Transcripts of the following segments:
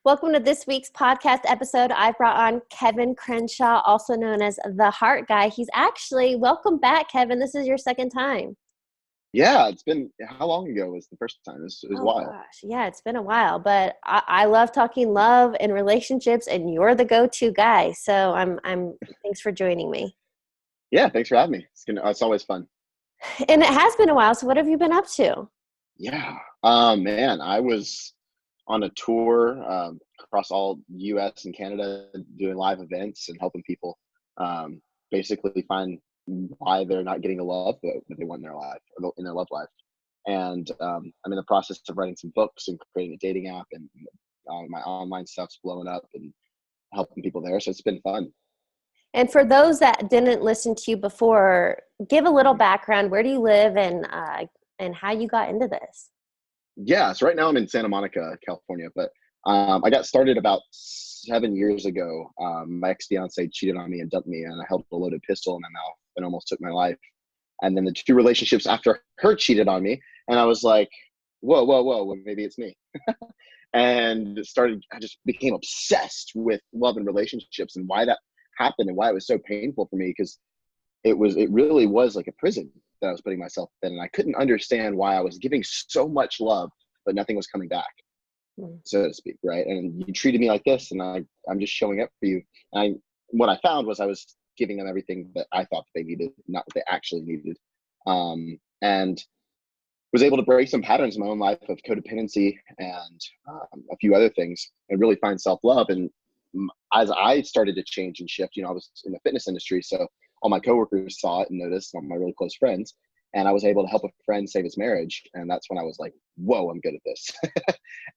Welcome to this week's podcast episode. I brought on Kevin Crenshaw, also known as the Heart Guy. Welcome back, Kevin. This is your second time. Yeah, it's been, how long ago was the first time? It was a while. Gosh. Yeah, it's been a while, but I love talking love and relationships, and you're the go-to guy. So thanks for joining me. Yeah, thanks for having me. It's always fun. And it has been a while. So what have you been up to? Yeah. Man, I was on a tour across all US and Canada doing live events and helping people basically find why they're not getting the love that they want in their life or in their love life. And I'm in the process of writing some books and creating a dating app, and my online stuff's blowing up and helping people there. So it's been fun. And for those that didn't listen to you before, give a little background. Where do you live and how you got into this? Yeah, so right now I'm in Santa Monica, California, but I got started about 7 years ago. My ex-fiance cheated on me and dumped me, and I held a loaded pistol in my mouth and almost took my life. And then the two relationships after her cheated on me, and I was like, whoa, well, maybe it's me. And I just became obsessed with love and relationships and why that happened and why it was so painful for me, because it really was like a prison that I was putting myself in, and I couldn't understand why I was giving so much love but nothing was coming back, so to speak, right? And you treated me like this, and I'm just showing up for you. And what I found was I was giving them everything that I thought they needed, not what they actually needed, and was able to break some patterns in my own life of codependency and a few other things, and really find self-love. And as I started to change and shift, I was in the fitness industry, so all my coworkers saw it and noticed, all my really close friends, and I was able to help a friend save his marriage. And that's when I was like, whoa, I'm good at this.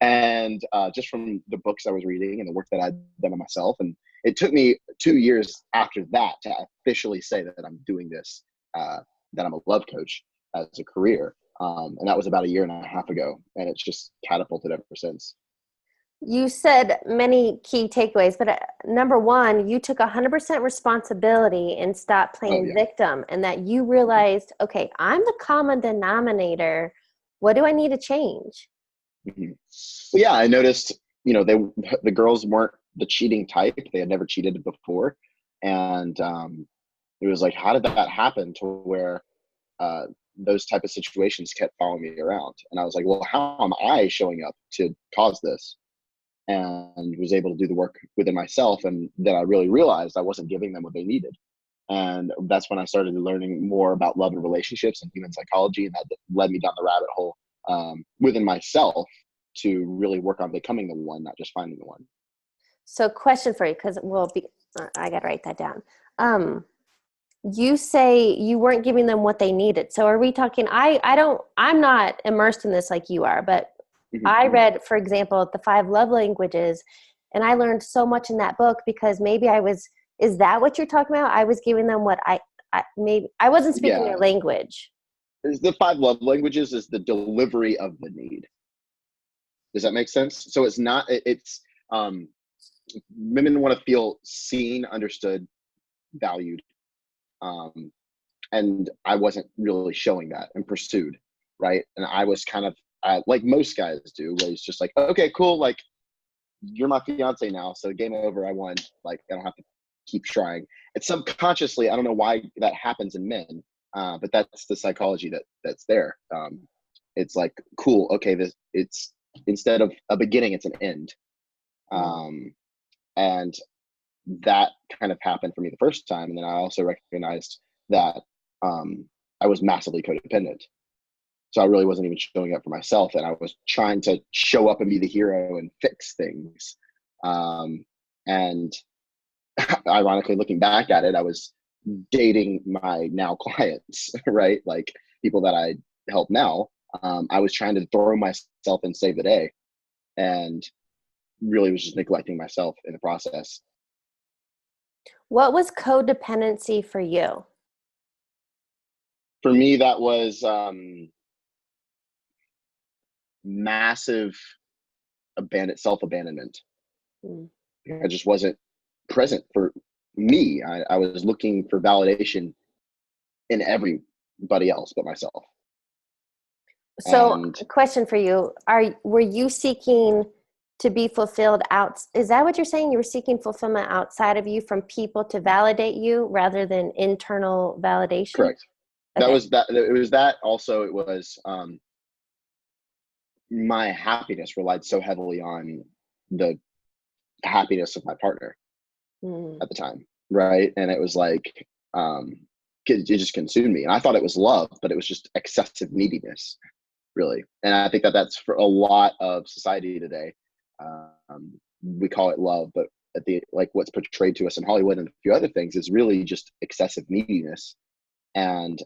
And just from the books I was reading and the work that I'd done on myself. And it took me 2 years after that to officially say that I'm doing this, that I'm a love coach as a career. And that was about 1.5 years ago. And it's just catapulted ever since. You said many key takeaways, but number one, you took 100% responsibility and stopped playing victim, and that you realized, okay, I'm the common denominator. What do I need to change? Mm-hmm. Well, yeah, I noticed, the girls weren't the cheating type. They had never cheated before. And it was like, how did that happen to where those type of situations kept following me around? And I was like, well, how am I showing up to cause this? And was able to do the work within myself. And then I really realized I wasn't giving them what they needed. And that's when I started learning more about love and relationships and human psychology. And that led me down the rabbit hole within myself to really work on becoming the one, not just finding the one. So question for you, because I got to write that down. You say you weren't giving them what they needed. So are we talking, I'm not immersed in this like you are, but I read, for example, the 5 love languages, and I learned so much in that book because maybe is that what you're talking about? I was giving them what I wasn't speaking their language. The 5 love languages is the delivery of the need. Does that make sense? So women want to feel seen, understood, valued. And I wasn't really showing that and pursued, right? And I was kind of, like most guys do, where it's just like, okay, cool, like, you're my fiance now, so game over, I won, like, I don't have to keep trying. It's subconsciously, I don't know why that happens in men, but that's the psychology that's there. It's like, cool, okay, it's instead of a beginning, it's an end. And that kind of happened for me the first time. And then I also recognized that I was massively codependent. So I really wasn't even showing up for myself, and I was trying to show up and be the hero and fix things. And ironically, looking back at it, I was dating my now clients, right? Like people that I help now. I was trying to throw myself and save the day, and really was just neglecting myself in the process. What was codependency for you? For me, that was massive self-abandonment. I just wasn't present for me. I was looking for validation in everybody else but myself. So, a question for you: were you seeking to be fulfilled out. Is that what you're saying? You were seeking fulfillment outside of you from people to validate you rather than internal validation? Correct. Okay. It was that also. It was my happiness relied so heavily on the happiness of my partner at the time, right? And it was like it just consumed me, and I thought it was love, but it was just excessive neediness, really. And I think that that's for a lot of society today. We call it love, but at the like what's portrayed to us in Hollywood and a few other things is really just excessive neediness. And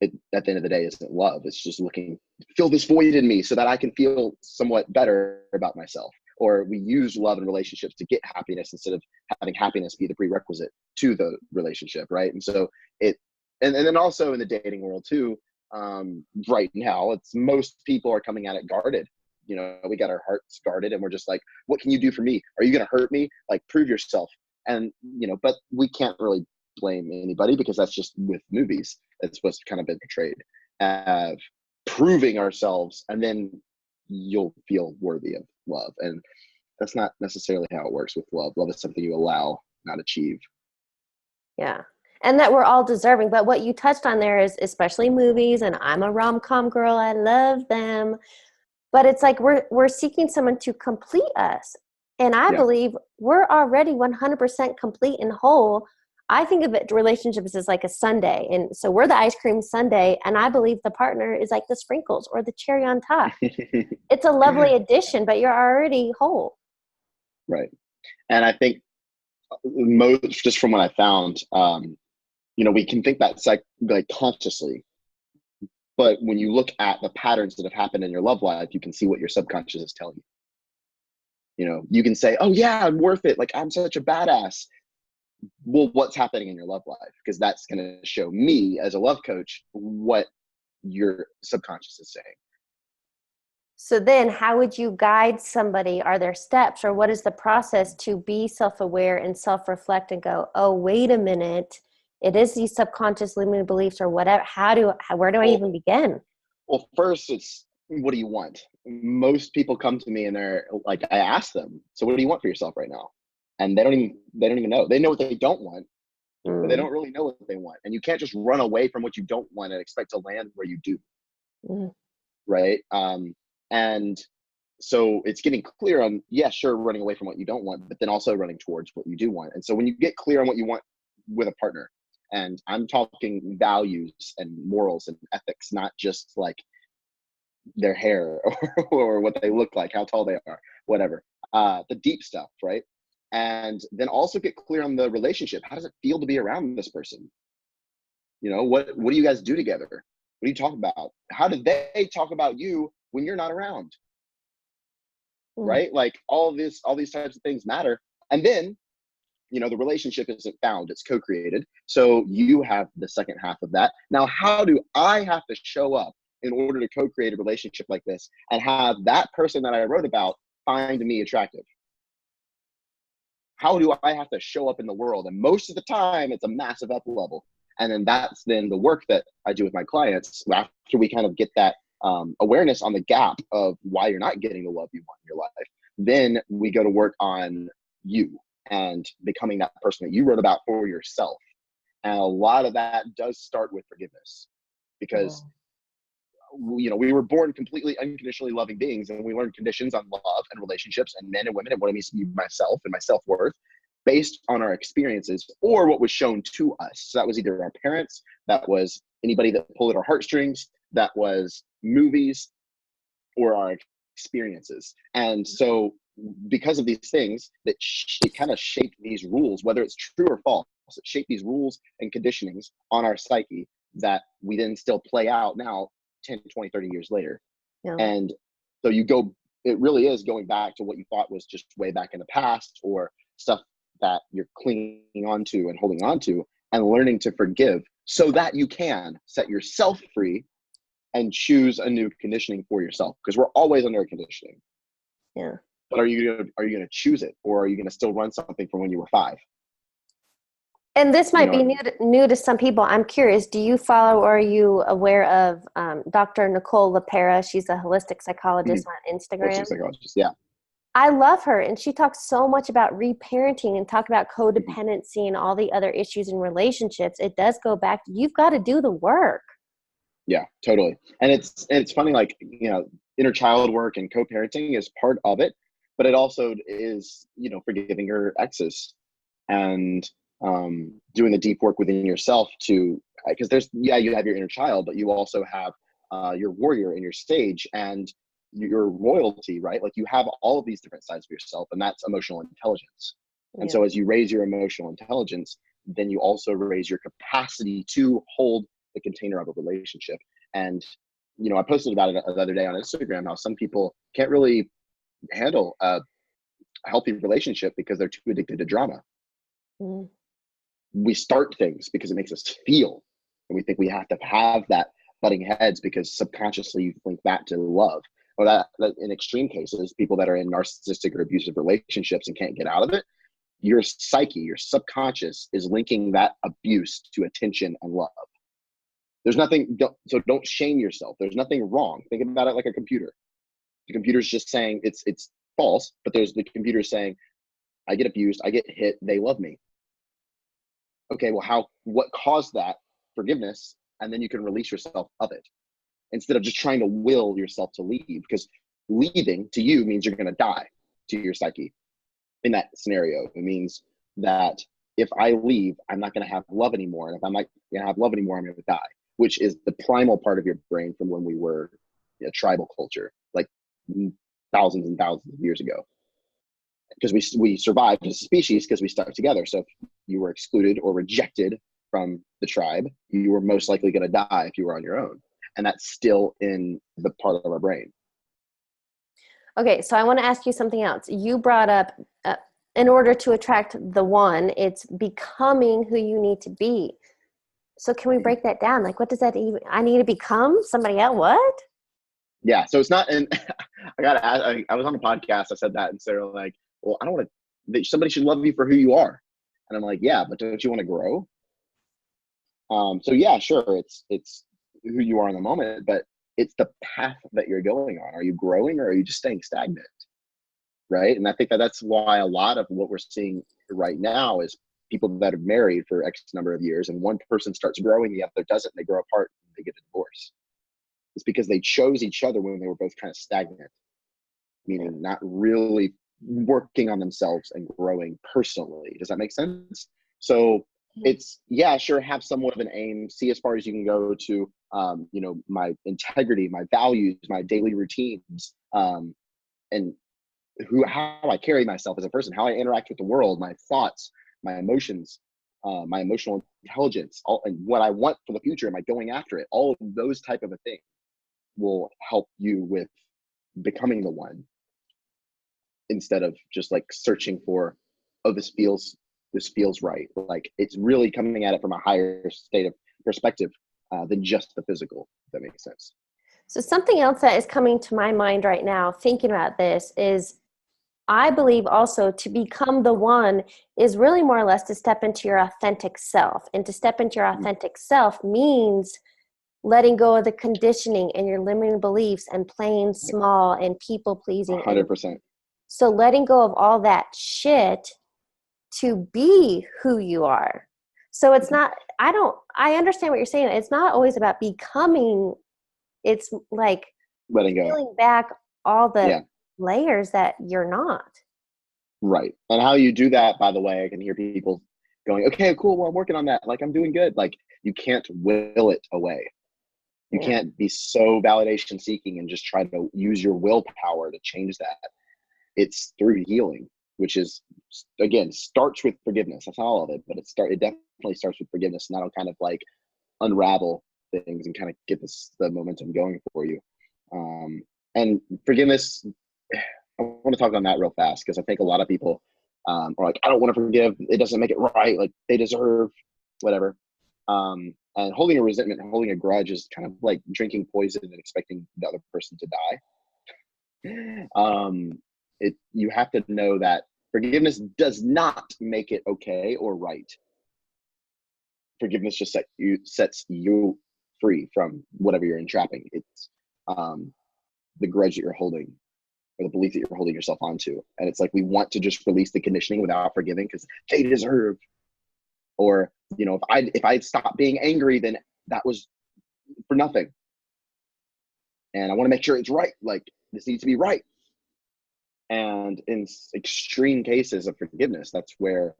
it, at the end of the day, isn't love. It's just looking, fill this void in me so that I can feel somewhat better about myself. Or we use love and relationships to get happiness instead of having happiness be the prerequisite to the relationship, right? And so and then also in the dating world too, right now, it's most people are coming at it guarded. You know, we got our hearts guarded and we're just like, what can you do for me? Are you going to hurt me? Like, prove yourself. And, you know, but we can't really blame anybody because that's just with movies. It's what's kind of been portrayed as proving ourselves, and then you'll feel worthy of love. And that's not necessarily how it works with love. Love is something you allow, not achieve. Yeah. And that we're all deserving. But what you touched on there is especially movies, and I'm a rom-com girl. I love them. But it's like we're seeking someone to complete us. And I believe we're already 100% complete and whole. I think of it, relationships as like a sundae. And so we're the ice cream sundae. And I believe the partner is like the sprinkles or the cherry on top. It's a lovely addition, but you're already whole. Right. And I think most, just from what I found, you know, we can think that like consciously, but when you look at the patterns that have happened in your love life, you can see what your subconscious is telling you. You know, you can say, oh yeah, I'm worth it. Like, I'm such a badass. Well, what's happening in your love life? Because that's going to show me as a love coach what your subconscious is saying. So then how would you guide somebody? Are there steps, or what is the process to be self-aware and self-reflect and go, oh, wait a minute, it is these subconscious limiting beliefs or whatever. Where do I even begin? Well, first it's, what do you want? Most people come to me and they're like, I ask them, so what do you want for yourself right now? And they don't even know. They know what they don't want, but they don't really know what they want. And you can't just run away from what you don't want and expect to land where you do. Right. And so it's getting clear on, yeah, sure, running away from what you don't want, but then also running towards what you do want. And so when you get clear on what you want with a partner, and I'm talking values and morals and ethics, not just like their hair or what they look like, how tall they are, whatever, the deep stuff, right? And then also get clear on the relationship. How does it feel to be around this person? You know, what do you guys do together? What do you talk about? How do they talk about you when you're not around? Right? Like all these types of things matter. And then, you know, the relationship isn't found, it's co-created. So you have the second half of that. Now, how do I have to show up in order to co-create a relationship like this and have that person that I wrote about find me attractive? How do I have to show up in the world? And most of the time, it's a massive up level. And then that's then the work that I do with my clients after we kind of get that awareness on the gap of why you're not getting the love you want in your life. Then we go to work on you and becoming that person that you wrote about for yourself. And a lot of that does start with forgiveness, because you know, we were born completely unconditionally loving beings, and we learn conditions on love and relationships and men and women and what it means to be myself and my self-worth based on our experiences or what was shown to us. So that was either our parents, that was anybody that pulled at our heartstrings, that was movies, or our experiences. And so because of these things that kind of shape these rules, whether it's true or false, it shape these rules and conditionings on our psyche that we then still play out now 10, 20, 30 years later. And so it really is going back to what you thought was just way back in the past, or stuff that you're clinging on to and holding on to, and learning to forgive so that you can set yourself free and choose a new conditioning for yourself, because we're always under a conditioning. But are you gonna choose it, or are you gonna still run something from when you were 5? And this You might be know, new to some people. I'm curious, do you follow or are you aware of Dr. Niccole Lapera? She's a holistic psychologist on holistic Instagram. psychologist. Yeah. I love her, and she talks so much about reparenting and talk about Mhm. codependency and all the other issues in relationships. It does go back. You've got to do the work. Yeah, totally. And it's funny, like, inner child work and co-parenting is part of it, but it also is, forgiving your exes and doing the deep work within yourself to, because you have your inner child, but you also have your warrior in your stage and your royalty, right? Like you have all of these different sides of yourself, and that's emotional intelligence. And Yeah. so as you raise your emotional intelligence, then you also raise your capacity to hold the container of a relationship. And I posted about it the other day on Instagram, how some people can't really handle a healthy relationship because they're too addicted to drama. Mm. We start things because it makes us feel, and we think we have to have that butting heads because subconsciously you link that to love. Or that in extreme cases, people that are in narcissistic or abusive relationships and can't get out of it, your psyche, your subconscious is linking that abuse to attention and love. There's nothing, so don't shame yourself. There's nothing wrong. Think about it like a computer. The computer's just saying it's false, but there's the computer saying, I get abused, I get hit, they love me. Okay, well, what caused that? Forgiveness, and then you can release yourself of it instead of just trying to will yourself to leave, because leaving to you means you're going to die to your psyche. In that scenario, it means that if I leave, I'm not going to have love anymore, and if I'm not going to have love anymore, I'm going to die, which is the primal part of your brain from when we were a tribal culture, like thousands and thousands of years ago, because we survived as a species because we stuck together. So if you were excluded or rejected from the tribe, you were most likely going to die if you were on your own. And that's still in the part of our brain. Okay, so I want to ask you something else. You brought up, in order to attract the one, it's becoming who you need to be. So can we break that down? Like, what does that even? I need to become somebody else. What? Yeah. So it's not, and I got to ask, I was on a podcast, I said that, and so they're like, well, I don't want to, somebody should love you for who you are. And I'm like, yeah, but don't you want to grow? So yeah, sure, it's who you are in the moment, but it's the path that you're going on. Are you growing or are you just staying stagnant? Right. And I think that's why a lot of what we're seeing right now is people that are married for X number of years and one person starts growing, the other doesn't, and they grow apart and they get a divorce. It's because they chose each other when they were both kind of stagnant, meaning not really working on themselves and growing personally. Does that make sense? So it's, yeah, sure, have somewhat of an aim, see as far as you can go to, my integrity, my values, my daily routines, and how I carry myself as a person, how I interact with the world, my thoughts, my emotions, my emotional intelligence, and what I want for the future. Am I going after it? All of those type of a thing will help you with becoming the one, instead of just like searching for, oh, this feels right. Like it's really coming at it from a higher state of perspective than just the physical. If that makes sense. So something else that is coming to my mind right now, thinking about this, is I believe also to become the one is really more or less to step into your authentic self. And to step into your authentic self means letting go of the conditioning and your limiting beliefs and playing small and people pleasing. And 100%. so letting go of all that shit to be who you are. So it's not, I understand what you're saying. It's not always about becoming, it's like Letting go. peeling back all the Yeah. layers that you're not. Right. And how you do that, by the way, I can hear people going, okay, cool, well, I'm working on that. Like, I'm doing good. Like, you can't will it away. You Yeah. can't be so validation seeking and just try to use your willpower to change that. It's through healing, which is, again, starts with forgiveness. That's not all of it, but it definitely starts with forgiveness. And that'll kind of like unravel things and kind of get the momentum going for you. And forgiveness, I want to talk on that real fast because I think a lot of people are like, I don't want to forgive. It doesn't make it right. Like they deserve whatever. And holding a resentment, holding a grudge is kind of like drinking poison and expecting the other person to die. You have to know that forgiveness does not make it okay or right. forgiveness just sets you free from whatever you're entrapping. It's the grudge that you're holding, or the belief that you're holding yourself onto. And it's like we want to just release the conditioning without forgiving because they deserve. Or, you know, if I stopped being angry, then that was for nothing. And I want to make sure it's right. Like, this needs to be right. And in extreme cases of forgiveness, that's where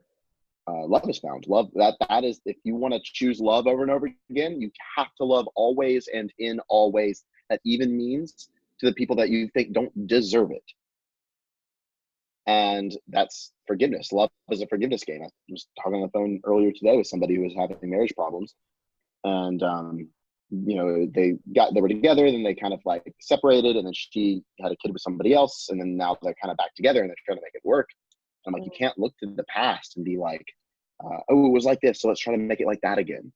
love is found. Love, that is, if you want to choose love over and over again, you have to love always and in all ways. That even means to the people that you think don't deserve it. And that's forgiveness. Love is a forgiveness game. I was talking on the phone earlier today with somebody who was having marriage problems, and you know, they were together, then they kind of like separated, and then she had a kid with somebody else, and then now they're kind of back together and they're trying to make it work. And I'm like, you can't look to the past and be like, oh, it was like this, so let's try to make it like that again.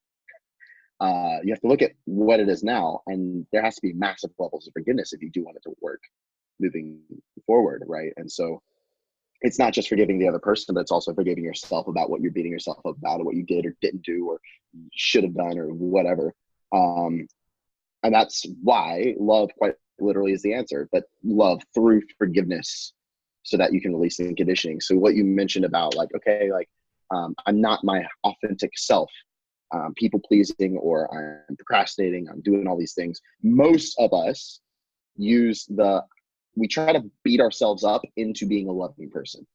You have to look at what it is now, and there has to be massive levels of forgiveness if you do want it to work moving forward, right? And so it's not just forgiving the other person, but it's also forgiving yourself about what you're beating yourself up about, or what you did or didn't do or should have done or whatever. And that's why love quite literally is the answer, but love through forgiveness so that you can release the conditioning. So what you mentioned about like, okay, like I'm not my authentic self, people pleasing, or I'm procrastinating, I'm doing all these things. Most of us we try to beat ourselves up into being a loving person.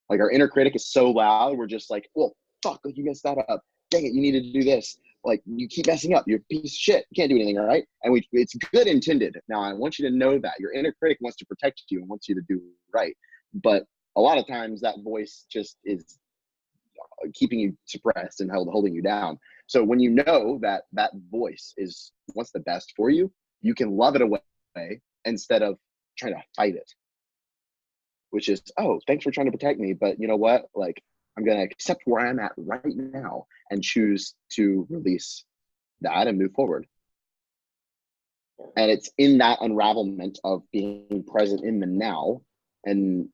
Like our inner critic is so loud, we're just like, well, fuck, like you messed that up. Dang it, you needed to do this. Like you keep messing up. You're a piece of shit. You can't do anything, all right? And it's good intended. Now, I want you to know that your inner critic wants to protect you and wants you to do right. But a lot of times that voice just is keeping you suppressed and holding you down. So when you know that that voice is what's the best for you, you can love it away instead of trying to fight it. Which is, oh, thanks for trying to protect me, but you know what? Like, I'm going to accept where I'm at right now and choose to release that and move forward. And it's in that unravelment of being present in the now and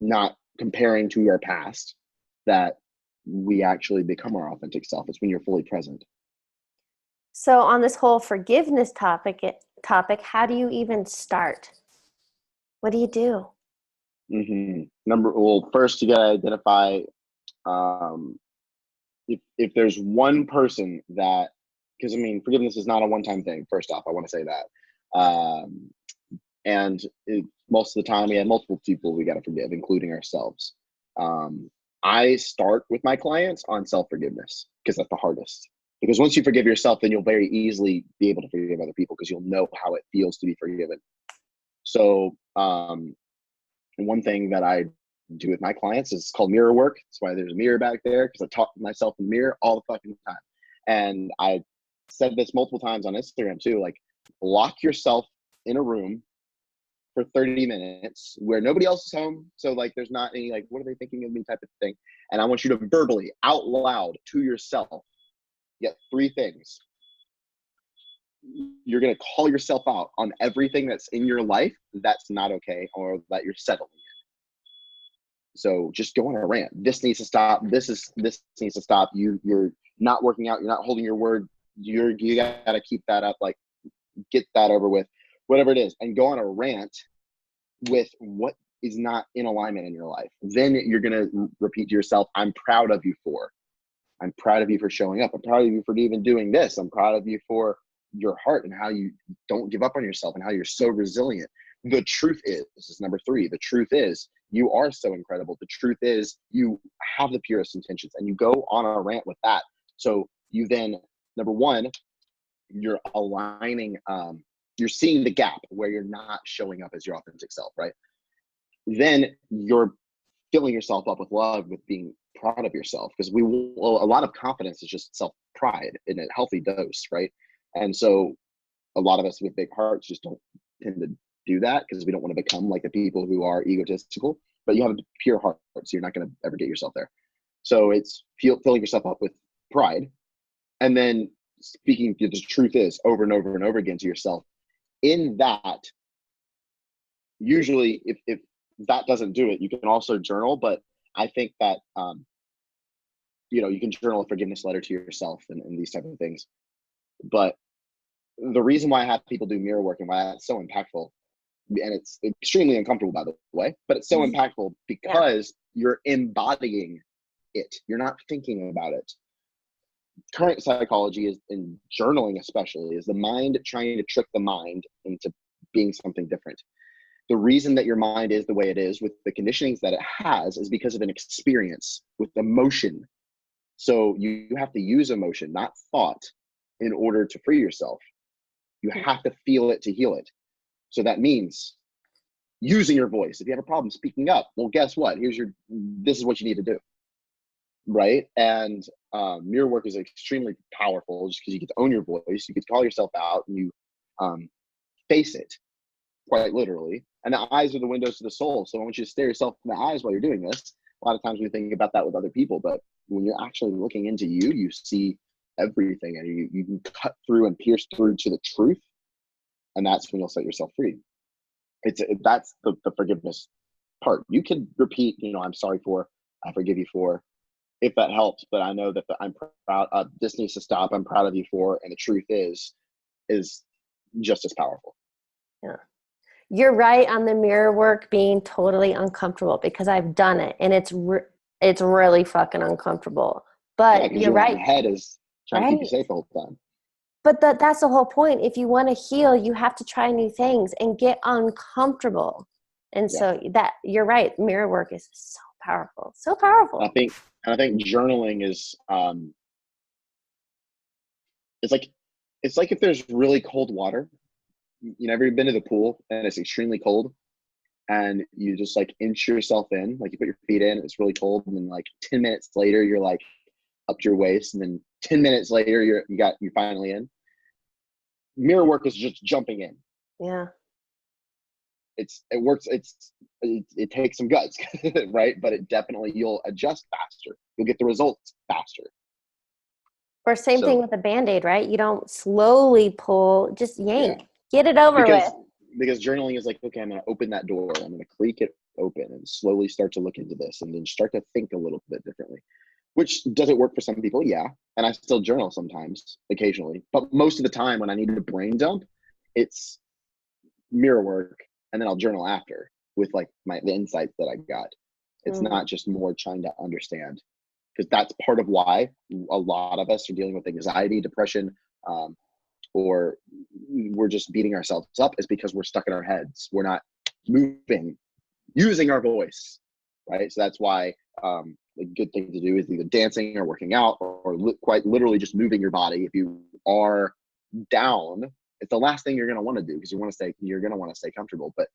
not comparing to our past that we actually become our authentic self. It's when you're fully present. So on this whole forgiveness topic, how do you even start? What do you do? Well, first you gotta identify if there's one person that, because I mean, forgiveness is not a one-time thing. First off, I want to say that, and most of the time we have multiple people we got to forgive, including ourselves. I start with my clients on self-forgiveness because that's the hardest. Because once you forgive yourself, then you'll very easily be able to forgive other people because you'll know how it feels to be forgiven. So one thing that I do with my clients is called mirror work. That's why there's a mirror back there, because I talk to myself in the mirror all the fucking time. And I said this multiple times on Instagram too, like lock yourself in a room for 30 minutes where nobody else is home. So like there's not any like, what are they thinking of me type of thing. And I want you to verbally out loud to yourself get 3 things. You're going to call yourself out on everything that's in your life that's not okay or that you're settling in. So just go on a rant. This needs to stop. This needs to stop. You're not working out. You're not holding your word. You got to keep that up. Like get that over with, whatever it is, and go on a rant with what is not in alignment in your life. Then you're going to repeat to yourself, I'm proud of you for showing up. I'm proud of you for even doing this. I'm proud of you for your heart and how you don't give up on yourself and how you're so resilient. The truth is, this is number 3. The truth is you are so incredible. The truth is you have the purest intentions, and you go on a rant with that. So you then, number 1, you're aligning, you're seeing the gap where you're not showing up as your authentic self, right? Then you're filling yourself up with love, with being proud of yourself, because a lot of confidence is just self-pride in a healthy dose, right? And so a lot of us with big hearts just don't tend to do that because we don't want to become like the people who are egotistical. But you have a pure heart, so you're not going to ever get yourself there. So it's filling yourself up with pride, and then speaking the truth is over and over and over again to yourself. In that, usually if that doesn't do it, you can also journal. But I think that you can journal a forgiveness letter to yourself and these type of things. But the reason why I have people do mirror work and why it's so impactful, and it's extremely uncomfortable, by the way, but it's so impactful because you're embodying it. You're not thinking about it. Current psychology is, in journaling especially, is the mind trying to trick the mind into being something different. The reason that your mind is the way it is with the conditionings that it has is because of an experience with emotion. So you have to use emotion, not thought, in order to free yourself. You have to feel it to heal it. So that means using your voice. If you have a problem speaking up, well, guess what? This is what you need to do. Right? And mirror work is extremely powerful just because you get to own your voice. You get to call yourself out and you face it, quite literally. And the eyes are the windows to the soul. So I want you to stare yourself in the eyes while you're doing this. A lot of times we think about that with other people, but when you're actually looking into you, you see everything, and you can cut through and pierce through to the truth. And that's when you'll set yourself free. That's the forgiveness part. You can repeat, I'm sorry for, I forgive you for, if that helps. But I know that I'm proud, this needs to stop, I'm proud of you for, and the truth is just as powerful. Yeah. You're right on the mirror work being totally uncomfortable, because I've done it and it's really fucking uncomfortable. But you're right. Your head is trying to keep you safe the whole time. But that's the whole point. If you want to heal, you have to try new things and get uncomfortable. And so that you're right. Mirror work is so powerful. So powerful. I think journaling is it's like if there's really cold water. Ever been to the pool and it's extremely cold and you just like inch yourself in, like you put your feet in, it's really cold, and then like 10 minutes later you're like up to your waist, and then 10 minutes later you're finally in. Mirror work is just jumping in. Yeah. It works. It takes some guts, right? But it definitely, you'll adjust faster. You'll get the results faster. Or same thing with a Band-Aid, right? You don't slowly pull, just yank. Yeah. Get it over with. Because journaling is like, okay, I'm going to open that door. I'm going to creak it open and slowly start to look into this, and then start to think a little bit differently. Which doesn't work for some people, yeah. And I still journal sometimes, occasionally. But most of the time when I need a brain dump, it's mirror work, and then I'll journal after with like the insights that I got. It's not just more trying to understand. Because that's part of why a lot of us are dealing with anxiety, depression, or we're just beating ourselves up, is because we're stuck in our heads. We're not moving, using our voice, right? So that's why a good thing to do is either dancing or working out, or quite literally just moving your body. If you are down, it's the last thing you're going to want to do, because you're going to want to stay comfortable. But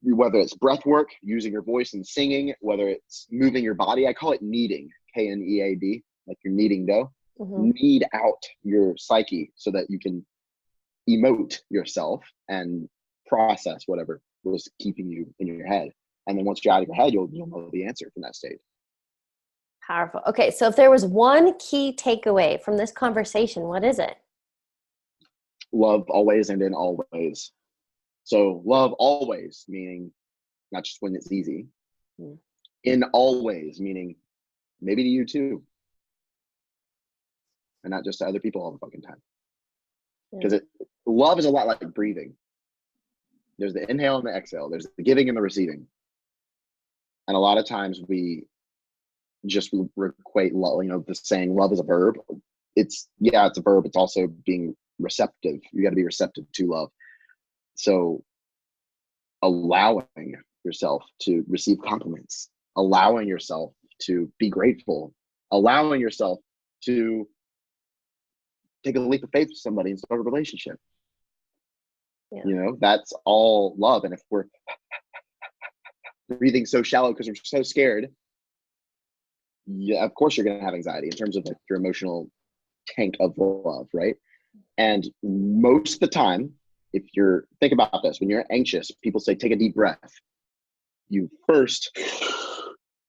whether it's breath work, using your voice and singing, whether it's moving your body, I call it kneading, Knead, like you're kneading dough. Knead out your psyche so that you can emote yourself and process whatever was keeping you in your head. And then once you're out of your head, you'll know the answer from that state. Powerful. Okay, so if there was one key takeaway from this conversation, what is it? Love always and in all ways. So love always, meaning not just when it's easy. In all ways, meaning maybe to you too. And not just to other people all the fucking time. Because love is a lot like breathing. There's the inhale and the exhale. There's the giving and the receiving. And a lot of times we just equate love, the saying love is a verb. It's a verb. It's also being receptive. You got to be receptive to love. So allowing yourself to receive compliments, allowing yourself to be grateful, allowing yourself to take a leap of faith with somebody and start a relationship. That's all love. And if we're breathing so shallow because we're so scared, of course you're going to have anxiety in terms of like your emotional tank of love, right? And most of the time, think about this, when you're anxious, people say, take a deep breath. You first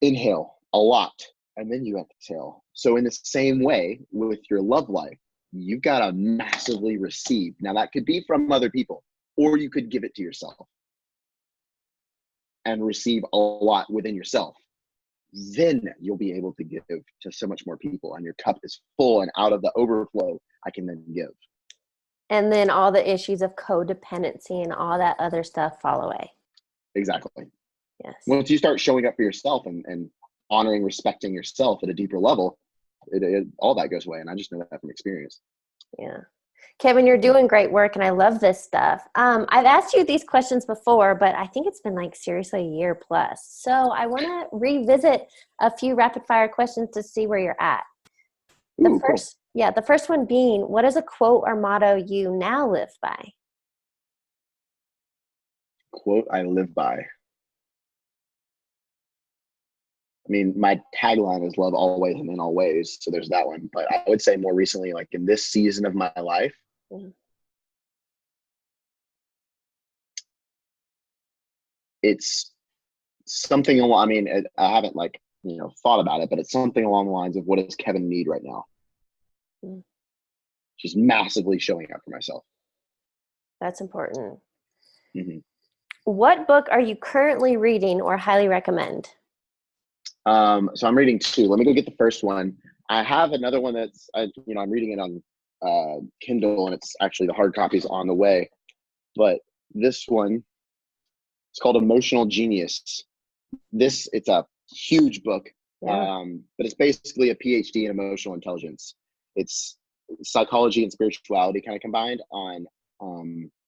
inhale a lot, and then you exhale. So in the same way with your love life, you've got to massively receive. Now that could be from other people, or you could give it to yourself and receive a lot within yourself. then you'll be able to give to so much more people, and your cup is full, and out of the overflow I can then give. And then all the issues of codependency and all that other stuff fall away. Exactly. Yes. Once you start showing up for yourself and honoring, respecting yourself at a deeper level, all that goes away. And I just know that from experience. Yeah. Kevin, you're doing great work, and I love this stuff. I've asked you these questions before, but I think it's been like seriously a year plus. So I want to revisit a few rapid fire questions to see where you're at. Ooh, cool. The first one being, what is a quote or motto you now live by? Quote I live by. I mean, my tagline is love always and in all ways. So there's that one. But I would say more recently, like in this season of my life, it's something, I mean, I haven't thought about it, but it's something along the lines of, what does Kevin need right now? Just massively showing up for myself. That's important. Mm-hmm. What book are you currently reading or highly recommend? So I'm reading two. Let me go get the first one. I have another one that's, I'm reading it on Kindle, and it's actually the hard copy's on the way. But this one, it's called Emotional Genius. It's a huge book, but it's basically a PhD in emotional intelligence. It's psychology and spirituality kind of combined on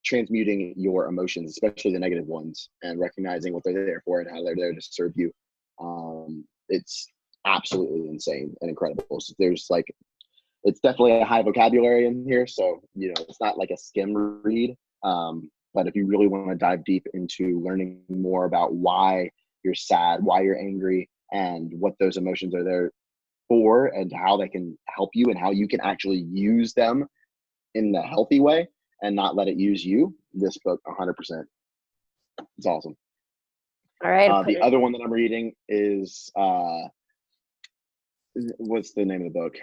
transmuting your emotions, especially the negative ones, and recognizing what they're there for and how they're there to serve you. It's absolutely insane and incredible. So it's definitely a high vocabulary in here. So, it's not like a skim read. But if you really want to dive deep into learning more about why you're sad, why you're angry, and what those emotions are there for, and how they can help you, and how you can actually use them in the healthy way and not let it use you, this book 100%. It's awesome. All right. The other one that I'm reading is what's the name of the book?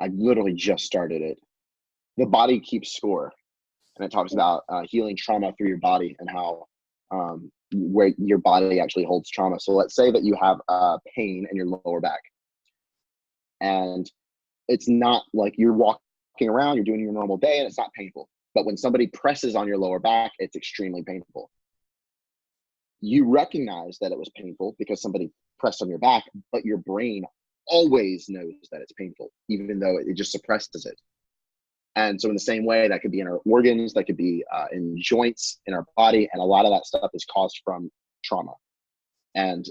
I literally just started it. The Body Keeps Score. And it talks about healing trauma through your body, and how where your body actually holds trauma. So let's say that you have pain in your lower back, and it's not like you're walking around, you're doing your normal day, and it's not painful. But when somebody presses on your lower back, it's extremely painful. You recognize that it was painful because somebody pressed on your back, but your brain always knows that it's painful, even though it just suppresses it. And so in the same way, that could be in our organs, that could be in joints in our body. And a lot of that stuff is caused from trauma. And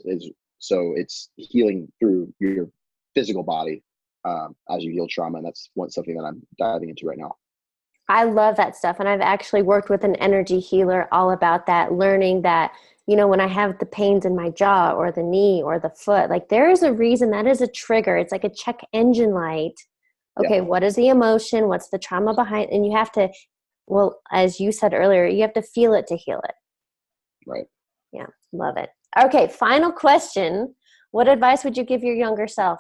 so it's healing through your physical body as you heal trauma. And that's something that I'm diving into right now. I love that stuff. And I've actually worked with an energy healer all about that, learning that, when I have the pains in my jaw or the knee or the foot, like there is a reason, that is a trigger. It's like a check engine light. Okay, what is the emotion? What's the trauma behind? And you have to, as you said earlier, you have to feel it to heal it. Right. Yeah, love it. Okay, final question. What advice would you give your younger self?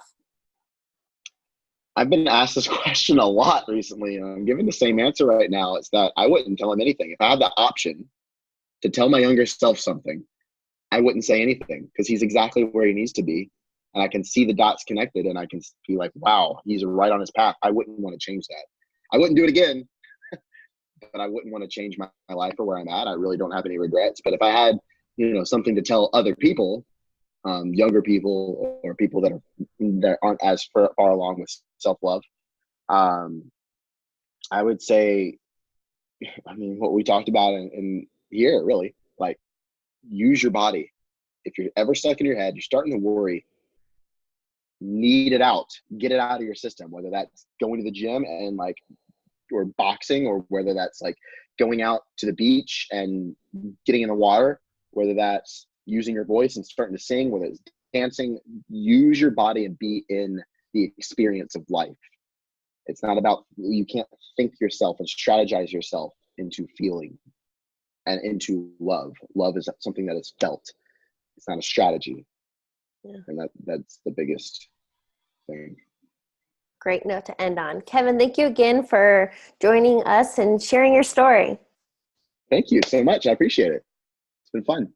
I've been asked this question a lot recently, and I'm giving the same answer right now. It's that I wouldn't tell him anything. If I had the option to tell my younger self something, I wouldn't say anything, because he's exactly where he needs to be. And I can see the dots connected, and I can be like, wow, he's right on his path. I wouldn't want to change that. I wouldn't do it again, but I wouldn't want to change my life or where I'm at. I really don't have any regrets. But if I had, something to tell other people, younger people, or people that aren't as far along with self-love, I would say, what we talked about in here, really, like, use your body. If you're ever stuck in your head, you're starting to worry, need it out, get it out of your system, whether that's going to the gym or boxing, or whether that's like going out to the beach and getting in the water, whether that's using your voice and starting to sing, whether it's dancing. Use your body and be in the experience of life. It's not about, you can't think yourself and strategize yourself into feeling and into love. Love is something that is felt. It's not a strategy. Yeah. And that's the biggest thing. Great note to end on. Kevin, thank you again for joining us and sharing your story. Thank you so much. I appreciate it. It's been fun.